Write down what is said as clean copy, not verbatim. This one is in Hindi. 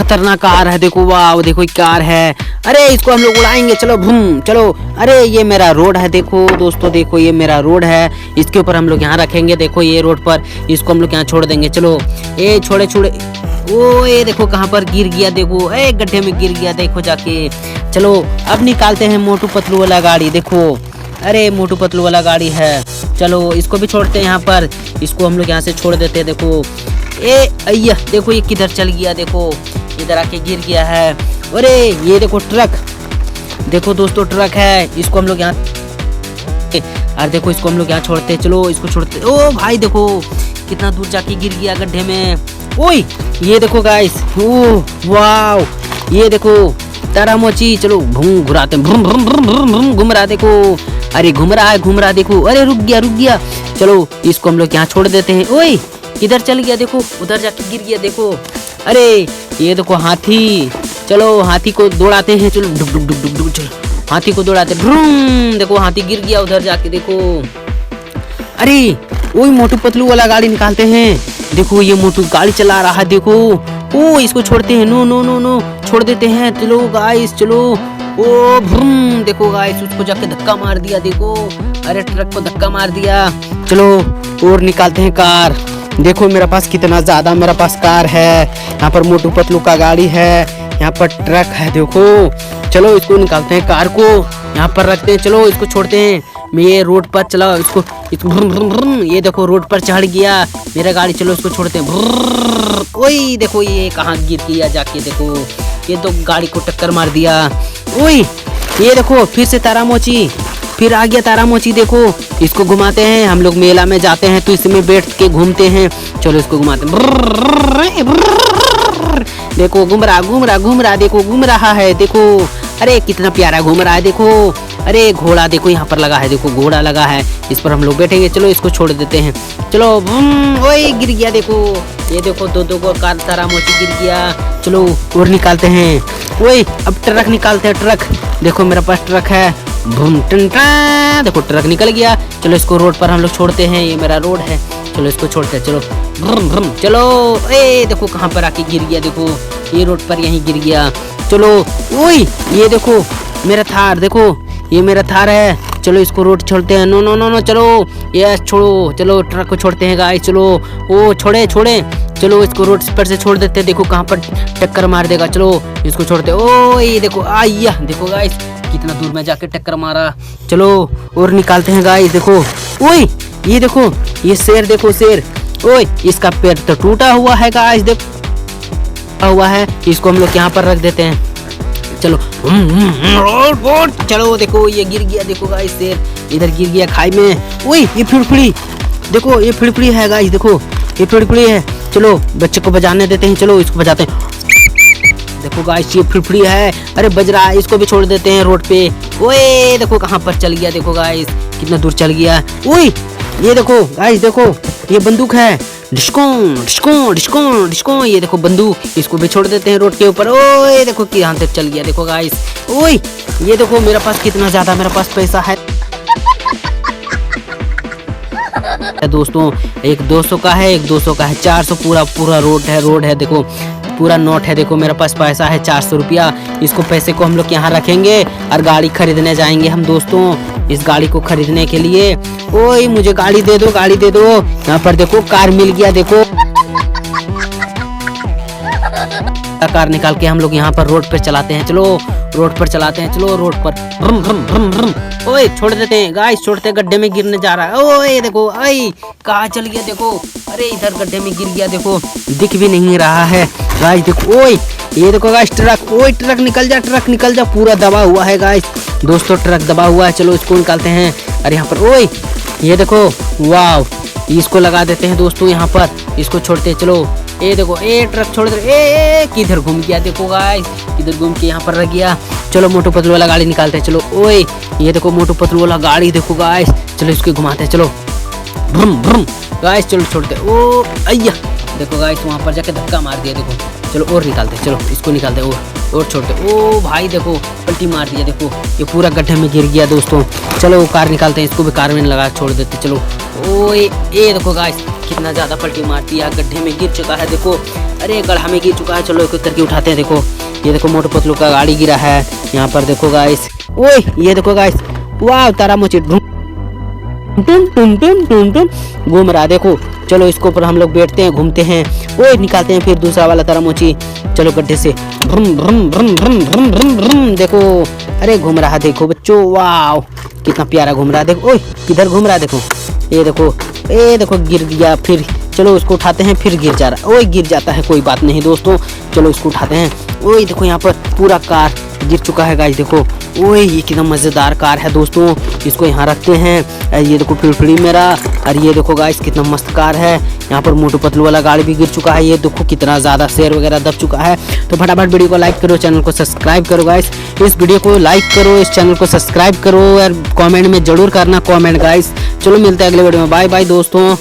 खतरनाक कार है। देखो वाह, देखो ये कार है। अरे इसको हम लोग उड़ाएंगे, चलो भूम चलो। अरे ये मेरा रोड है, देखो दोस्तों, देखो ये मेरा रोड है। इसके ऊपर हम लोग यहाँ रखेंगे, देखो ये रोड पर इसको हम लोग यहाँ छोड़ देंगे। चलो ए छोड़े छोड़े, ओ ये देखो कहाँ पर गिर गया, देखो ए गड्ढे में गिर गया, देखो जाके। चलो अब निकालते हैं मोटू पतलू वाला गाड़ी। देखो अरे मोटू पतलू वाला गाड़ी है। चलो इसको भी छोड़ते हैं यहाँ पर, इसको हम लोग यहाँ से छोड़ देते हैं। देखो ए अय्या, देखो ये किधर चल गया, देखो इधर आके गिर गया है। अरे ये देखो ट्रक, देखो दोस्तों ट्रक है, इसको हम लोग यहाँ, अरे देखो इसको हम लोग यहाँ छोड़ते हैं। चलो इसको छोड़ते। ओ भाई देखो कितना दूर जाके गिर गया गड्ढे में। ओए ये देखो गाइस, ओ वाओ, ये देखो तारा मोची। चलो भूम घुराते हैं, भूम भूम भूम भूम भूम घूम रहा, देखो अरे घूम रहा है, देखो अरे रुक गया। चलो इसको हम लोग यहाँ छोड़ देते हैं। ओए किधर चल गया, देखो उधर जाके गिर गया, देखो अरे ये देखो हाथी। चलो हाथी को दौड़ाते हैं, चलो डुक डुक डुक डुक डुक, चलो हाथी को दौड़ाते हैं। देखो हाथी गिर गया उधर जाके, देखो अरे वही मोटू पतलू वाला गाड़ी निकालते हैं। देखो ये मोटू गाड़ी चला रहा है, देखो ओ इसको छोड़ते हैं। नो नो नो नो छोड़ देते हैं। चलो गाइस चलो, ओ भ्रूम, देखो गाइस उसको जाके धक्का मार दिया, देखो अरे ट्रक को धक्का मार दिया। चलो और निकालते हैं कार। देखो मेरे पास कितना ज्यादा मेरे पास कार है। यहाँ पर मोटू पतलू का गाड़ी है, यहाँ पर ट्रक है, देखो चलो इसको निकालते हैं, कार को यहाँ पर रखते हैं। चलो इसको छोड़ते हैं, मैं ये रोड पर चला, इसको भ्रुम भ्रुम भ्रुम, ये देखो रोड पर चढ़ गया मेरा गाड़ी। चलो इसको छोड़ते हैं। ओए देखो ये कहाँ गिर गया जाके, देखो ये तो गाड़ी को टक्कर मार दिया। ओए ये देखो फिर से तारा मोची, फिर आ गया तारा मोची। देखो इसको घुमाते हैं, हम लोग मेला में जाते हैं तो इसमें बैठ के घूमते हैं। चलो इसको घुमाते हैं, देखो घूम रहा, देखो घूम रहा है, देखो अरे कितना प्यारा घूम रहा है, देखो अरे घोड़ा देखो यहाँ पर लगा है, देखो घोड़ा लगा है, इस पर हम लोग बैठेंगे। चलो इसको छोड़ देते हैं। चलो ओए गिर गया, देखो ये देखो दो को कार तारा मोची गिर गया। चलो और निकालते हैं। ओए अब ट्रक निकालते हैं, ट्रक देखो मेरे पास ट्रक है। भूम टन टन, देखो ट्रक निकल गया। चलो इसको रोड पर हम लोग छोड़ते हैं, ये मेरा रोड है। चलो इसको छोड़ते हैं, चलो भ्रम भ्रम। चलो ए देखो कहाँ पर आके गिर गया, देखो ये रोड पर यहीं गिर गया। चलो ओए ये देखो मेरा थार, देखो ये मेरा थार है। चलो इसको रोड छोड़ते हैं। नो नो नो नो, चलो ये छोड़ो, चलो ट्रक को छोड़ते हैं गाइस। चलो ओ छोड़े, चलो इसको रोड पर से छोड़ देते हैं। देखो कहाँ पर टक्कर मार देगा, चलो इसको छोड़ते हैं। ओ ये देखो आया, देखो गाइस कितना दूर में जाके टक्कर मारा। चलो और निकालते हैं गाइस। देखो ओए ये देखो ये शेर, देखो शेर, ओए इसका पैर तो टूटा हुआ है गाइस, देखो हुआ है। इसको हम लोग यहाँ पर रख देते हैं। चलो चलो देखो ये गिर गया, देखो गाइस शेर इधर गिर गया खाई में। ओए ये फिड़फिड़ी, देखो ये फिड़फिड़ी है गाइस, देखो ये फिड़फिड़ी है। चलो बच्चे को बजाने देते हैं, चलो इसको बजाते हैं। देखो गाइस ये फिड़फिड़ी है, अरे बज रहा है, इसको भी छोड़ देते हैं रोड पे। ओए देखो कहाँ पर चल गया, देखो गाइस कितना दूर चल गया। ओए ये देखो गाइस, देखो ये बंदूक है, डिस्कों डिस्कों डिस्कों डिस्कों, ये देखो बंदूक, इसको भी छोड़ देते हैं रोड के ऊपर। ओए देखो यहाँ तक चल गया, देखो गाइस। ओए ये देखो मेरे पास कितना ज्यादा मेरे पास पैसा है दोस्तों, एक 200 का है, एक 200 का है, 400 पूरा रोड है, देखो पूरा नोट है। देखो मेरे पास पैसा है 400 रुपया। इसको पैसे को हम लोग यहाँ रखेंगे और गाड़ी खरीदने जाएंगे हम दोस्तों, इस गाड़ी को खरीदने के लिए। ओए मुझे गाड़ी दे दो, गाड़ी दे दो। यहाँ पर देखो कार मिल गया, देखो कार निकाल के हम लोग यहाँ पर रोड पर चलाते हैं। चलो रोड पर चलाते हैं, चलो रोड पर भ्रम भ्रम भ्रम भ्रम। ओए छोड़ देते हैं गाइस, छोड़ते गड्ढे में गिरने जा रहा है। ओए देखो ओए कहाँ चल गया, देखो अरे इधर गड्ढे में गिर गया, देखो दिख भी नहीं रहा है गाइस। देखो ओए ये देखो गाइस ट्रक, ओए ट्रक निकल जा, ट्रक निकल जा, पूरा दबा हुआ है गाइस दोस्तों, ट्रक दबा हुआ है। चलो इसको निकालते हैं। अरे यहाँ पर ओए ये देखो वाव, इसको लगा देते हैं दोस्तों यहाँ पर, इसको छोड़ते हैं। चलो ये देखो ए ट्रक छोड़ दे, ए किधर घूम गया, देखो गाइस किधर घूम के यहाँ पर रह गया। चलो मोटू पतलू वाला गाड़ी निकालते हैं। चलो ओए ये देखो मोटू पतलू वाला गाड़ी, देखो गाइस चलो इसको घुमाते हैं। चलो भ्रम भ्रम गाइस, चलो छोड़ते। ओ अय्या देखो गाइस वहाँ पर जाके धक्का मार दिया, देखो चलो और निकालते हैं, चलो इसको निकालते हैं और छोड़ते हैं। ओ भाई देखो पलटी मार दिया, देखो ये पूरा गड्ढे में गिर गया दोस्तों। चलो कार निकालते हैं, इसको भी कार में लगा छोड़ देते। चलो ओ ये देखो गाइस कितना ज़्यादा पलटी मार दिया, गड्ढे में गिर चुका है देखो। अरे गड्ढा में गिर चुका है। चलो एक एक करके उठाते हैं। देखो ये देखो मोटू पतलू का गाड़ी गिरा है यहाँ पर देखो गाइस। ओए ये देखो गाइस, वाह तारामची टुम टुम टुम टुम टुम घूम रहा देखो। चलो इसके ऊपर हम लोग बैठते हैं, घूमते हैं। ओए निकालते हैं फिर दूसरा वाला तारामची। चलो गड्ढे से भ्रम भ्रम भ्रम भ्रम भ्रम भ्रम भ्रम देखो। अरे घूम रहा देखो बच्चों, वाह कितना प्यारा घूम रहा है देखो। ओए किधर घूम रहा है देखो, ये देखो गिर गया फिर। चलो उसको उठाते हैं, फिर गिर जा रहा है। ओए गिर जाता है, कोई बात नहीं दोस्तों। चलो इसको उठाते हैं। ओए देखो यहाँ पर पूरा कार गिर चुका है गाइस देखो। ओए ये कितना मज़ेदार कार है दोस्तों, इसको यहाँ रखते हैं। ये देखो फिरफिरी मेरा, और ये देखो गाइस कितना मस्त कार है। यहाँ पर मोटू पतलू वाला गाड़ी भी गिर चुका है। ये देखो कितना ज़्यादा शेयर वगैरह दब चुका है। तो फटाफट वीडियो को लाइक करो, चैनल को सब्सक्राइब करो गाइस। इस वीडियो को लाइक करो, इस चैनल को सब्सक्राइब करो और कमेंट में ज़रूर करना कमेंट गाइस। चलो मिलते हैं अगले वीडियो में, बाय बाय दोस्तों।